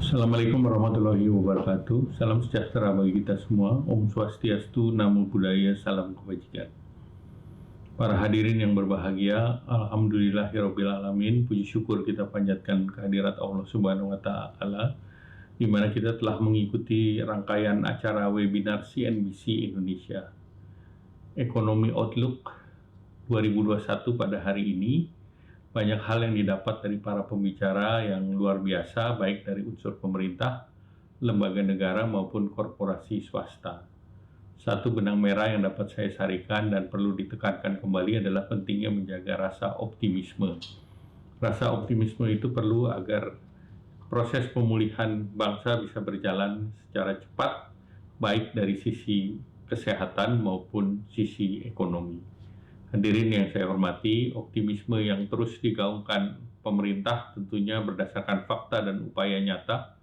Assalamualaikum warahmatullahi wabarakatuh. Salam sejahtera bagi kita semua. Om Swastiastu, Namo Buddhaya, salam kebajikan. Para hadirin yang berbahagia, alhamdulillahirabbil alamin. Puji syukur kita panjatkan kehadirat Allah Subhanahu wa taala di mana kita telah mengikuti rangkaian acara webinar CNBC Indonesia Ekonomi Outlook 2021 pada hari ini. Banyak hal yang didapat dari para pembicara yang luar biasa, baik dari unsur pemerintah, lembaga negara maupun korporasi swasta. Satu benang merah yang dapat saya sarikan dan perlu ditekankan kembali adalah pentingnya menjaga rasa optimisme. Rasa optimisme itu perlu agar proses pemulihan bangsa bisa berjalan secara cepat, baik dari sisi kesehatan maupun sisi ekonomi. Hadirin yang saya hormati, optimisme yang terus digaungkan pemerintah tentunya berdasarkan fakta dan upaya nyata.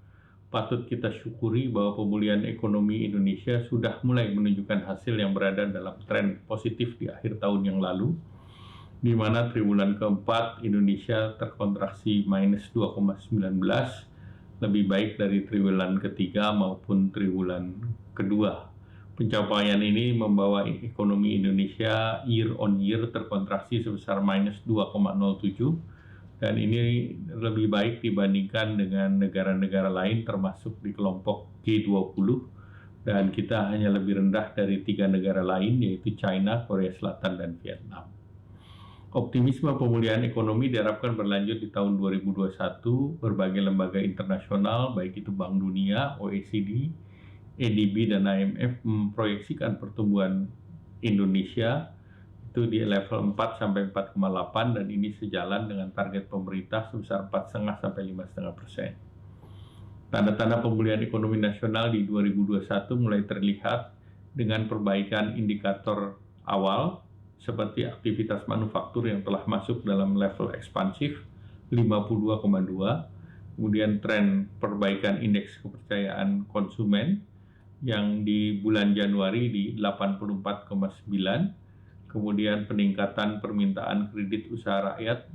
Patut kita syukuri bahwa pemulihan ekonomi Indonesia sudah mulai menunjukkan hasil yang berada dalam tren positif di akhir tahun yang lalu, di mana triwulan keempat Indonesia terkontraksi minus 2,19, lebih baik dari triwulan ketiga maupun triwulan kedua. Pencapaian ini membawa ekonomi Indonesia year on year terkontraksi sebesar minus 2,07 dan ini lebih baik dibandingkan dengan negara-negara lain termasuk di kelompok G20 dan kita hanya lebih rendah dari 3 negara lain yaitu China, Korea Selatan, dan Vietnam. Optimisme pemulihan ekonomi diharapkan berlanjut di tahun 2021. Berbagai lembaga internasional baik itu Bank Dunia, OECD, ADB dan IMF memproyeksikan pertumbuhan Indonesia itu di level 4 sampai 4,8 dan ini sejalan dengan target pemerintah sebesar 4,5 sampai 5,5%. Tanda-tanda pemulihan ekonomi nasional di 2021 mulai terlihat dengan perbaikan indikator awal seperti aktivitas manufaktur yang telah masuk dalam level ekspansif 52,2, kemudian tren perbaikan indeks kepercayaan konsumen yang di bulan Januari di 84,9, kemudian peningkatan permintaan kredit usaha rakyat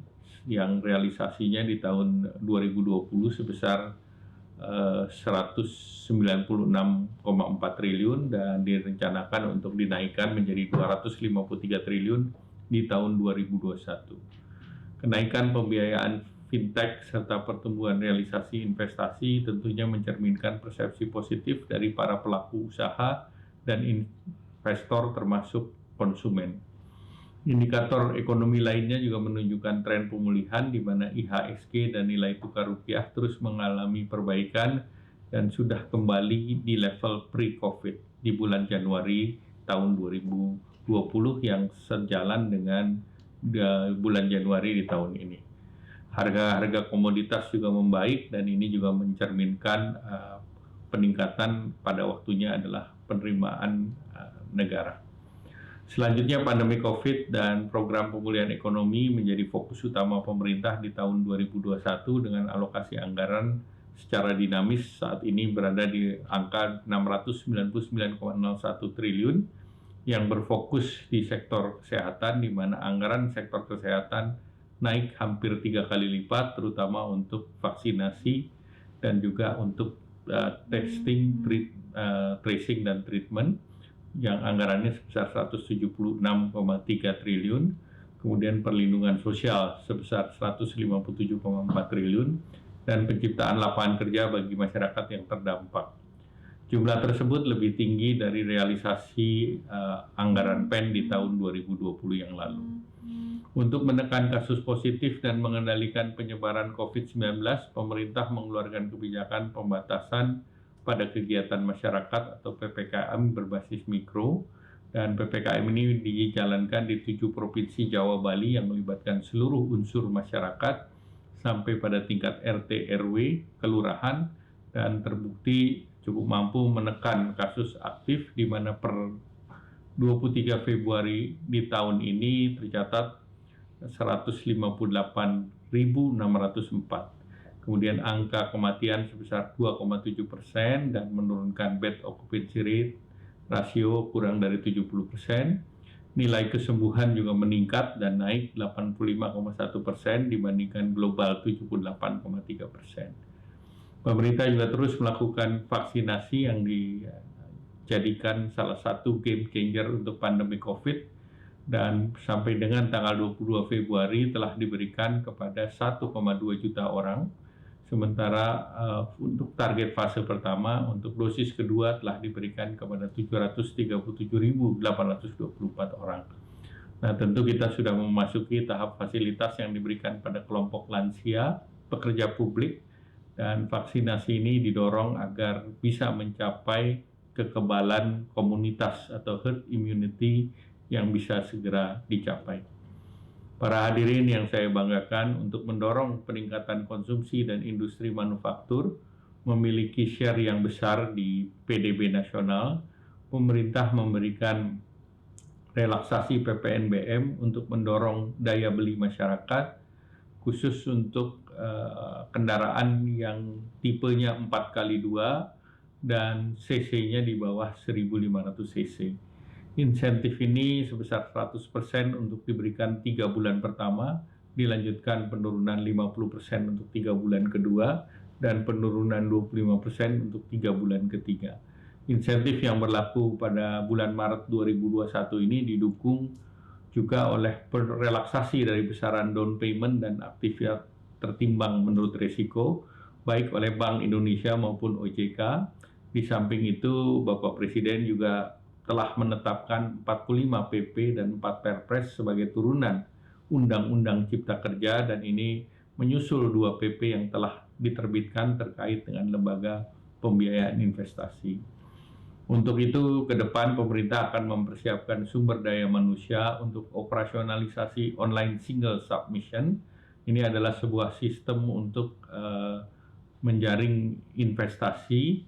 yang realisasinya di tahun 2020 sebesar 196,4 triliun dan direncanakan untuk dinaikkan menjadi 253 triliun di tahun 2021. Kenaikan pembiayaan fintech serta pertumbuhan realisasi investasi tentunya mencerminkan persepsi positif dari para pelaku usaha dan investor termasuk konsumen. Indikator ekonomi lainnya juga menunjukkan tren pemulihan di mana IHSG dan nilai tukar rupiah terus mengalami perbaikan dan sudah kembali di level pre-COVID di bulan Januari tahun 2020 yang sejalan dengan bulan Januari di tahun ini. Harga-harga komoditas juga membaik dan ini juga mencerminkan peningkatan pada waktunya adalah penerimaan negara. Selanjutnya pandemi COVID dan program pemulihan ekonomi menjadi fokus utama pemerintah di tahun 2021 dengan alokasi anggaran secara dinamis saat ini berada di angka 699,01 triliun yang berfokus di sektor kesehatan di mana anggaran sektor kesehatan naik hampir 3 kali lipat, terutama untuk vaksinasi dan juga untuk testing, tracing, dan treatment yang anggarannya sebesar 176,3 triliun, kemudian perlindungan sosial sebesar 157,4 triliun, dan penciptaan lapangan kerja bagi masyarakat yang terdampak. Jumlah tersebut lebih tinggi dari realisasi anggaran PEN di tahun 2020 yang lalu. Untuk menekan kasus positif dan mengendalikan penyebaran COVID-19, pemerintah mengeluarkan kebijakan pembatasan pada kegiatan masyarakat atau PPKM berbasis mikro, dan PPKM ini dijalankan di 7 provinsi Jawa Bali yang melibatkan seluruh unsur masyarakat sampai pada tingkat RT, RW, kelurahan, dan terbukti cukup mampu menekan kasus aktif di mana per 23 Februari di tahun ini tercatat 158.604. Kemudian angka kematian sebesar 2,7% dan menurunkan bed occupancy rate rasio kurang dari 70%. Nilai kesembuhan juga meningkat dan naik 85,1% dibandingkan global 78,3%. Pemerintah juga terus melakukan vaksinasi yang dijadikan salah satu game changer untuk pandemi COVID, dan sampai dengan tanggal 22 Februari telah diberikan kepada 1,2 juta orang. Sementara untuk target fase pertama, untuk dosis kedua telah diberikan kepada 737.824 orang. Nah, tentu kita sudah memasuki tahap fasilitas yang diberikan pada kelompok lansia, pekerja publik, dan vaksinasi ini didorong agar bisa mencapai kekebalan komunitas atau herd immunity yang bisa segera dicapai. Para hadirin yang saya banggakan, untuk mendorong peningkatan konsumsi dan industri manufaktur memiliki share yang besar di PDB nasional, pemerintah memberikan relaksasi PPNBM untuk mendorong daya beli masyarakat, khusus untuk kendaraan yang tipenya 4x2 dan cc-nya di bawah 1.500 cc. Insentif ini sebesar 100% untuk diberikan 3 bulan pertama, dilanjutkan penurunan 50% untuk 3 bulan kedua, dan penurunan 25% untuk 3 bulan ketiga. Insentif yang berlaku pada bulan Maret 2021 ini didukung juga oleh relaksasi dari besaran down payment dan aktivitas tertimbang menurut risiko, baik oleh Bank Indonesia maupun OJK. Di samping itu, Bapak Presiden juga telah menetapkan 45 PP dan 4 Perpres sebagai turunan Undang-Undang Cipta Kerja, dan ini menyusul 2 PP yang telah diterbitkan terkait dengan lembaga pembiayaan investasi. Untuk itu, ke depan pemerintah akan mempersiapkan sumber daya manusia untuk operasionalisasi online single submission. Ini adalah sebuah sistem untuk menjaring investasi,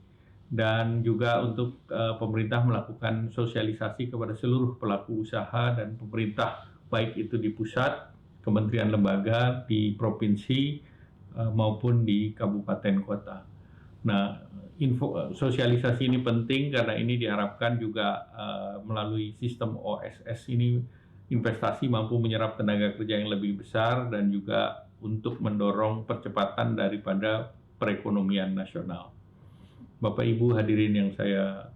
dan juga untuk pemerintah melakukan sosialisasi kepada seluruh pelaku usaha dan pemerintah, baik itu di pusat, kementerian lembaga, di provinsi, maupun di kabupaten kota. Nah, sosialisasi ini penting karena ini diharapkan juga melalui sistem OSS ini investasi mampu menyerap tenaga kerja yang lebih besar dan juga untuk mendorong percepatan daripada perekonomian nasional. Bapak Ibu hadirin yang saya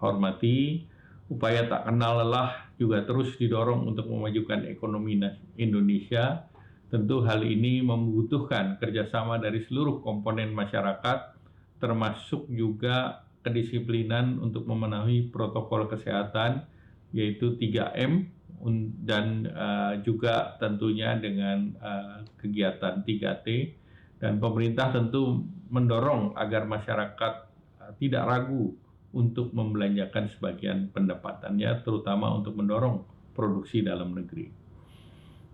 hormati, upaya tak kenal lelah juga terus didorong untuk memajukan ekonomi Indonesia. Tentu hal ini membutuhkan kerjasama dari seluruh komponen masyarakat, termasuk juga kedisiplinan untuk memenuhi protokol kesehatan, yaitu 3M, dan juga tentunya dengan kegiatan 3T. Dan pemerintah tentu mendorong agar masyarakat tidak ragu untuk membelanjakan sebagian pendapatannya, terutama untuk mendorong produksi dalam negeri.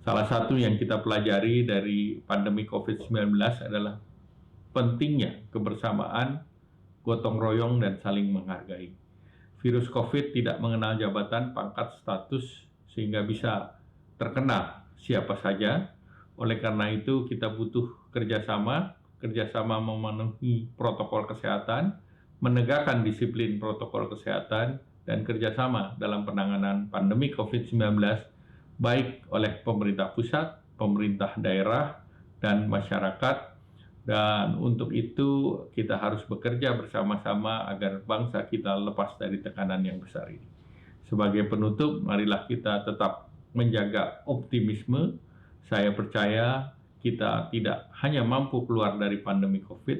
Salah satu yang kita pelajari dari pandemi COVID-19 adalah pentingnya kebersamaan, gotong royong, dan saling menghargai. Virus COVID tidak mengenal jabatan, pangkat, status, sehingga bisa terkena siapa saja. Oleh karena itu, kita butuh kerjasama memenuhi protokol kesehatan, menegakkan disiplin protokol kesehatan, dan kerjasama dalam penanganan pandemi COVID-19, baik oleh pemerintah pusat, pemerintah daerah, dan masyarakat. Dan untuk itu, kita harus bekerja bersama-sama agar bangsa kita lepas dari tekanan yang besar ini. Sebagai penutup, marilah kita tetap menjaga optimisme. Saya percaya kita tidak hanya mampu keluar dari pandemi COVID,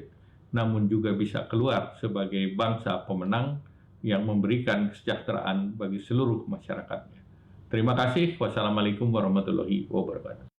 namun juga bisa keluar sebagai bangsa pemenang yang memberikan kesejahteraan bagi seluruh masyarakatnya. Terima kasih. Wassalamualaikum warahmatullahi wabarakatuh.